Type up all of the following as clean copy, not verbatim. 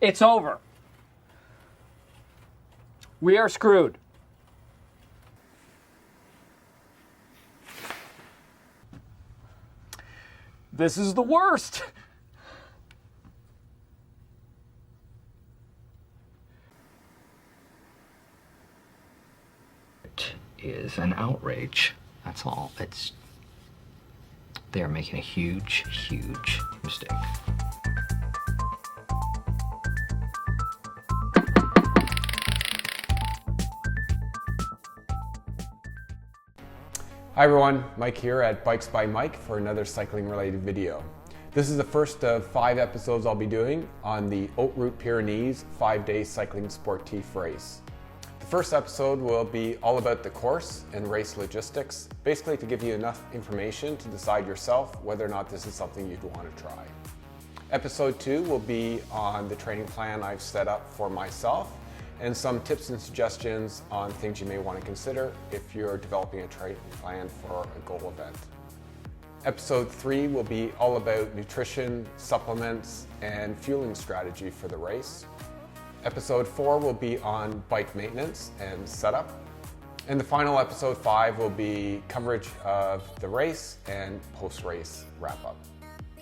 It's over. We are screwed. This is the worst. It is an outrage. That's all. They are making a huge, huge mistake. Hi everyone, Mike here at Bikes by Mike for another cycling related video. This is the first of 5 episodes I'll be doing on the Haute Route Pyrenees 5-day cycling sportif race. The first episode will be all about the course and race logistics, basically to give you enough information to decide yourself whether or not this is something you'd want to try. Episode 2 will be on the training plan I've set up for myself and some tips and suggestions on things you may want to consider if you're developing a training plan for a goal event. Episode 3 will be all about nutrition, supplements, and fueling strategy for the race. Episode 4 will be on bike maintenance and setup. And the final episode 5 will be coverage of the race and post-race wrap-up.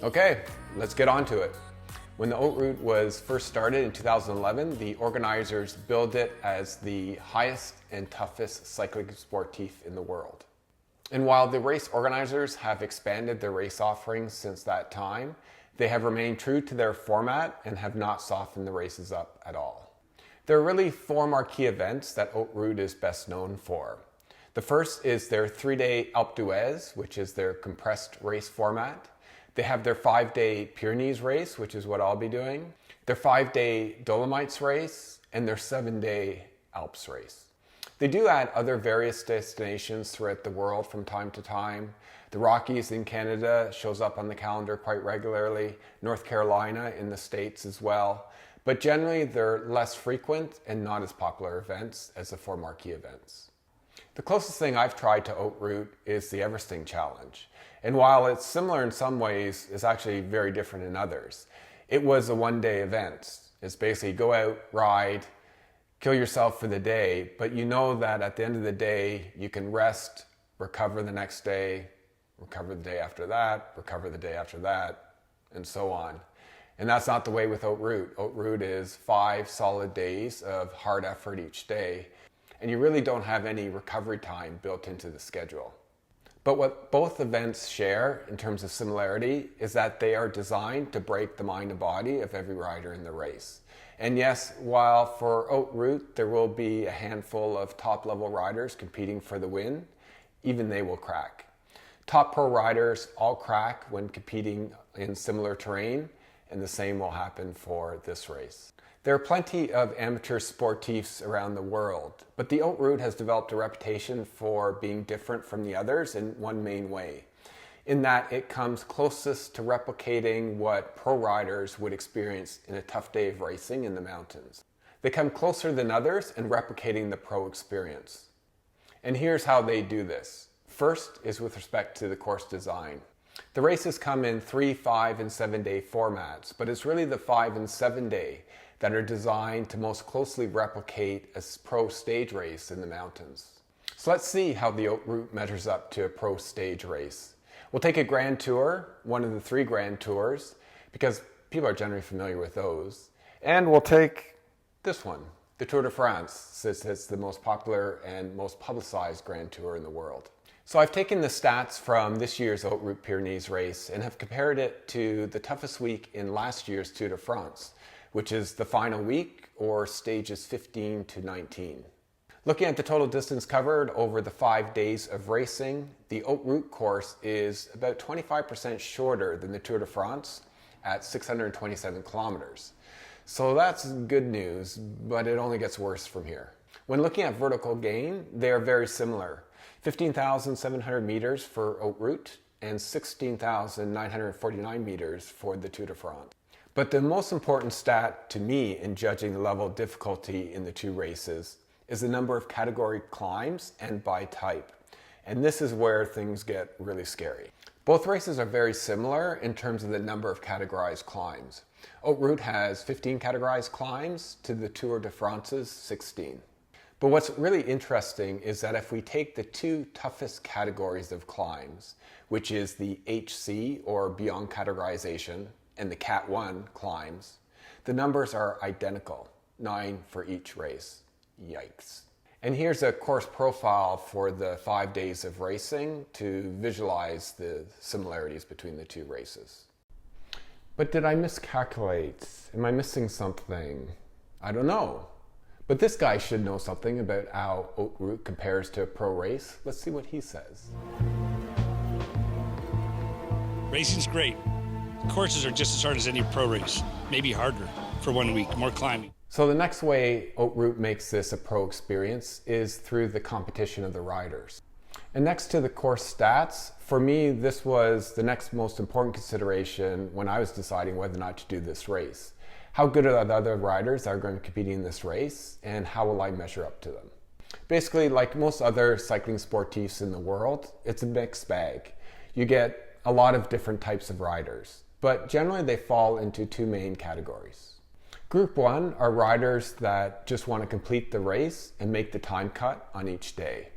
Okay, let's get on to it. When the Haute Route was first started in 2011, the organizers billed it as the highest and toughest cycling sportif in the world. And while the race organizers have expanded their race offerings since that time, they have remained true to their format and have not softened the races up at all. There are really 4 marquee events that Haute Route is best known for. The first is their 3-day Alpe d'Huez, which is their compressed race format. They have their 5-day Pyrenees race, which is what I'll be doing, their 5-day Dolomites race, and their 7-day Alps race. They do add other various destinations throughout the world from time to time. The Rockies in Canada shows up on the calendar quite regularly, North Carolina in the States as well, but generally they're less frequent and not as popular events as the 4 marquee events. The closest thing I've tried to Haute Route is the Everesting Challenge. And while it's similar in some ways, it's actually very different in others. It was a 1-day event. It's basically go out, ride, kill yourself for the day, but you know that at the end of the day, you can rest, recover the next day, recover the day after that, recover the day after that, and so on. And that's not the way with Haute Route. Haute Route is 5 solid days of hard effort each day, and you really don't have any recovery time built into the schedule. But what both events share in terms of similarity is that they are designed to break the mind and body of every rider in the race. And yes, while for Haute Route there will be a handful of top-level riders competing for the win, even they will crack. Top pro riders all crack when competing in similar terrain, and the same will happen for this race. There are plenty of amateur sportifs around the world, but the Haute Route has developed a reputation for being different from the others in one main way, in that it comes closest to replicating what pro riders would experience in a tough day of racing in the mountains. They come closer than others in replicating the pro experience. And here's how they do this. First is with respect to the course design. The races come in 3, 5, and 7-day formats, but it's really the 5 and 7-day that are designed to most closely replicate a pro stage race in the mountains. So let's see how the Haute Route measures up to a pro stage race. We'll take a Grand Tour, one of the 3 Grand Tours, because people are generally familiar with those. And we'll take this one, the Tour de France, since it's the most popular and most publicized Grand Tour in the world. So I've taken the stats from this year's Haute Route Pyrenees race and have compared it to the toughest week in last year's Tour de France, which is the final week, or stages 15 to 19. Looking at the total distance covered over the 5 days of racing, the Haute Route course is about 25% shorter than the Tour de France at 627 kilometers. So that's good news, but it only gets worse from here. When looking at vertical gain, they are very similar. 15,700 meters for Haute Route and 16,949 meters for the Tour de France. But the most important stat to me in judging the level of difficulty in the 2 races is the number of category climbs and by type. And this is where things get really scary. Both races are very similar in terms of the number of categorized climbs. Haute Route has 15 categorized climbs to the Tour de France's 16. But what's really interesting is that if we take the two toughest categories of climbs, which is the HC or beyond categorization and the Cat 1 climbs, the numbers are identical, 9 for each race. Yikes. And here's a course profile for the 5 days of racing to visualize the similarities between the two races. But did I miscalculate? Am I missing something? I don't know. But this guy should know something about how Haute Route compares to a pro race. Let's see what he says. Racing's great. Courses are just as hard as any pro race, maybe harder for 1 week, more climbing. So the next way Haute Route makes this a pro experience is through the competition of the riders. And next to the course stats, for me, this was the next most important consideration when I was deciding whether or not to do this race. How good are the other riders that are going to compete in this race, and how will I measure up to them? Basically, like most other cycling sportifs in the world, it's a mixed bag. You get a lot of different types of riders, but generally they fall into two main categories. Group 1 are riders that just want to complete the race and make the time cut on each day.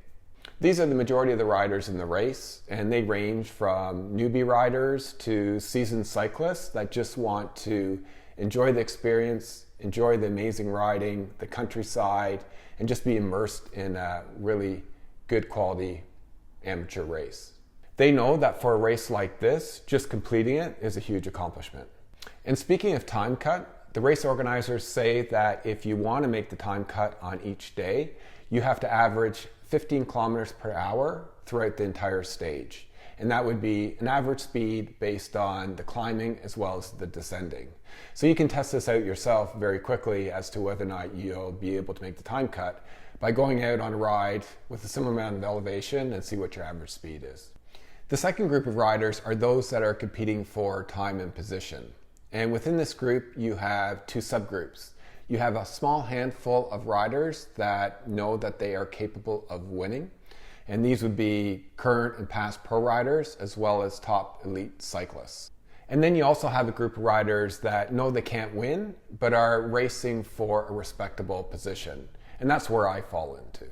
These are the majority of the riders in the race, and they range from newbie riders to seasoned cyclists that just want to enjoy the experience, enjoy the amazing riding, the countryside, and just be immersed in a really good quality amateur race. They know that for a race like this, just completing it is a huge accomplishment. And speaking of time cut, the race organizers say that if you want to make the time cut on each day, you have to average 15 kilometers per hour throughout the entire stage. And that would be an average speed based on the climbing as well as the descending. So you can test this out yourself very quickly as to whether or not you'll be able to make the time cut by going out on a ride with a similar amount of elevation and see what your average speed is. The second group of riders are those that are competing for time and position. And within this group, you have two subgroups. You have a small handful of riders that know that they are capable of winning. And these would be current and past pro riders, as well as top elite cyclists. And then you also have a group of riders that know they can't win, but are racing for a respectable position. And that's where I fall into.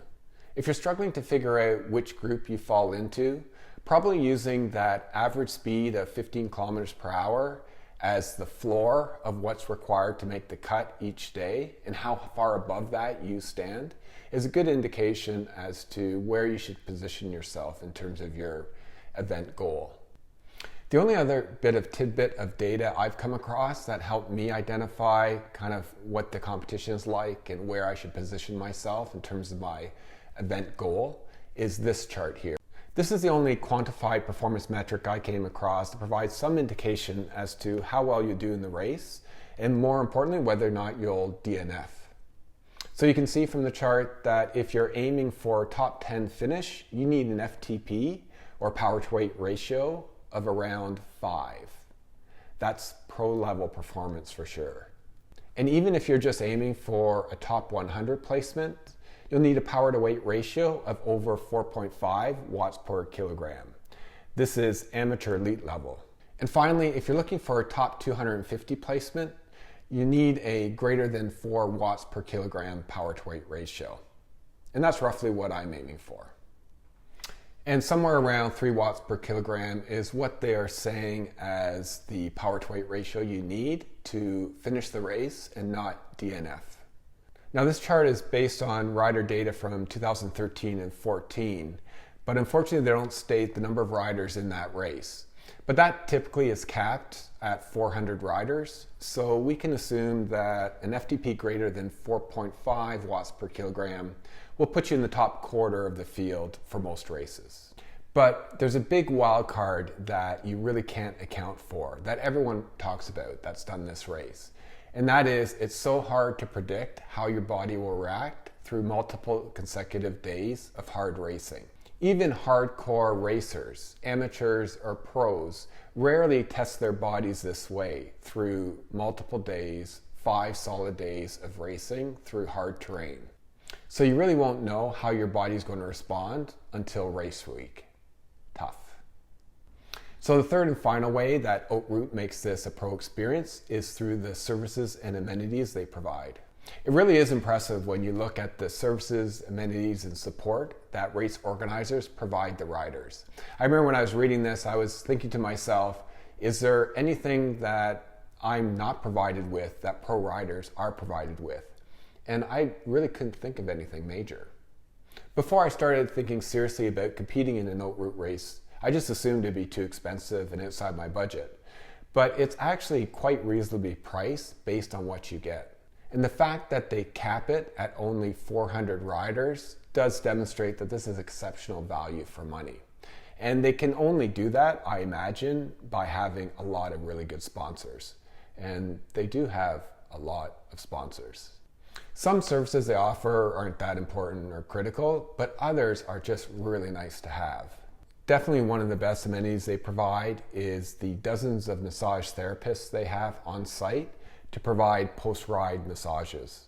If you're struggling to figure out which group you fall into, probably using that average speed of 15 kilometers per hour as the floor of what's required to make the cut each day and how far above that you stand is a good indication as to where you should position yourself in terms of your event goal. The only other bit of tidbit of data I've come across that helped me identify kind of what the competition is like and where I should position myself in terms of my event goal is this chart here. This is the only quantified performance metric I came across to provide some indication as to how well you do in the race, and more importantly, whether or not you'll DNF. So you can see from the chart that if you're aiming for top 10 finish, you need an FTP or power to weight ratio of around 5. That's pro level performance for sure. And even if you're just aiming for a top 100 placement, you'll need a power to weight ratio of over 4.5 watts per kilogram. This is amateur elite level. And finally, if you're looking for a top 250 placement, you need a greater than 4 watts per kilogram power to weight ratio. And that's roughly what I'm aiming for. And somewhere around 3 watts per kilogram is what they are saying as the power to weight ratio you need to finish the race and not DNF. Now this chart is based on rider data from 2013 and 14, but unfortunately they don't state the number of riders in that race. But that typically is capped at 400 riders, so we can assume that an FTP greater than 4.5 watts per kilogram will put you in the top quarter of the field for most races. But there's a big wild card that you really can't account for, that everyone talks about that's done this race. And that is, it's so hard to predict how your body will react through multiple consecutive days of hard racing. Even hardcore racers, amateurs or pros, rarely test their bodies this way through multiple days, 5 solid days of racing through hard terrain. So you really won't know how your body's going to respond until race week. Tough. So the third and final way that Haute Route makes this a pro experience is through the services and amenities they provide. It really is impressive when you look at the services, amenities, and support that race organizers provide the riders. I remember when I was reading this, I was thinking to myself, is there anything that I'm not provided with that pro riders are provided with? And I really couldn't think of anything major. Before I started thinking seriously about competing in an Haute Route race, I just assumed it'd be too expensive and outside my budget. But it's actually quite reasonably priced based on what you get. And the fact that they cap it at only 400 riders does demonstrate that this is exceptional value for money. And they can only do that, I imagine, by having a lot of really good sponsors. And they do have a lot of sponsors. Some services they offer aren't that important or critical, but others are just really nice to have. Definitely one of the best amenities they provide is the dozens of massage therapists they have on site to provide post-ride massages.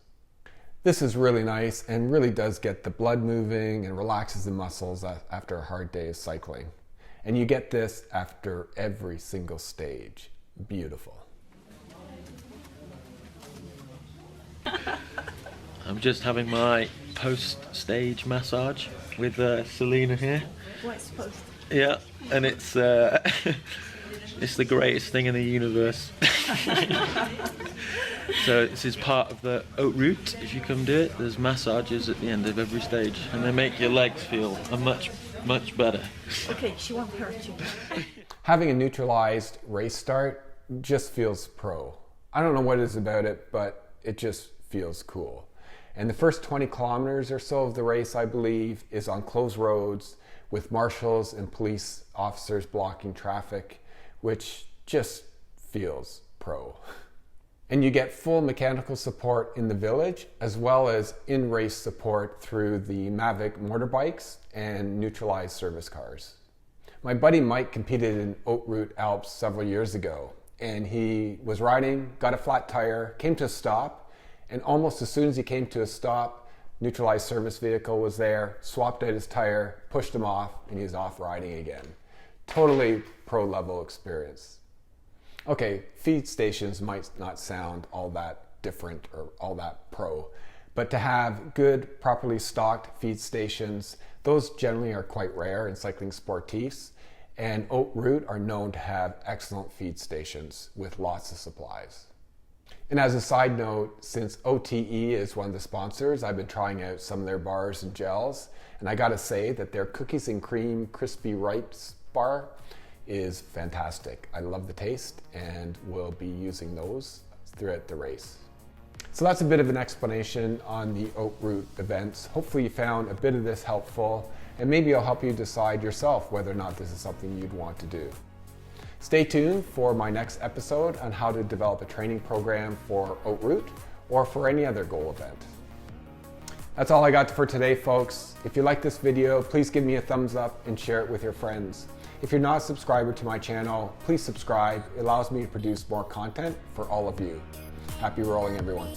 This is really nice and really does get the blood moving and relaxes the muscles after a hard day of cycling. And you get this after every single stage. Beautiful. I'm just having my post-stage massage with Selena here. What's supposed to? Yeah, and it's it's the greatest thing in the universe. So this is part of the Haute Route. If you come do it, there's massages at the end of every stage, and they make your legs feel much better. Okay, she won't hurt you. Having a neutralized race start just feels pro. I don't know what it is about it, but it just feels cool. And the first 20 kilometers or so of the race, I believe, is on closed roads with marshals and police officers blocking traffic, which just feels pro. And you get full mechanical support in the village, as well as in-race support through the Mavic motorbikes and neutralized service cars. My buddy Mike competed in Haute Route Alps several years ago, and he was riding, got a flat tire, came to a stop, and almost as soon as he came to a stop, neutralized service vehicle was there, swapped out his tire, pushed him off, and he's off riding again. Totally pro level experience. Okay, feed stations might not sound all that different or all that pro, but to have good, properly stocked feed stations, those generally are quite rare in cycling sportifs, and Haute Route are known to have excellent feed stations with lots of supplies. And as a side note, since OTE is one of the sponsors, I've been trying out some of their bars and gels, and I gotta say that their cookies and cream crispy ripes bar is fantastic. I love the taste and will be using those throughout the race. So that's a bit of an explanation on the Haute Route events. Hopefully you found a bit of this helpful, and maybe it'll help you decide yourself whether or not this is something you'd want to do. Stay tuned for my next episode on how to develop a training program for Haute Route or for any other goal event. That's all I got for today, folks. If you like this video, please give me a thumbs up and share it with your friends. If you're not a subscriber to my channel, please subscribe. It allows me to produce more content for all of you. Happy rolling, everyone.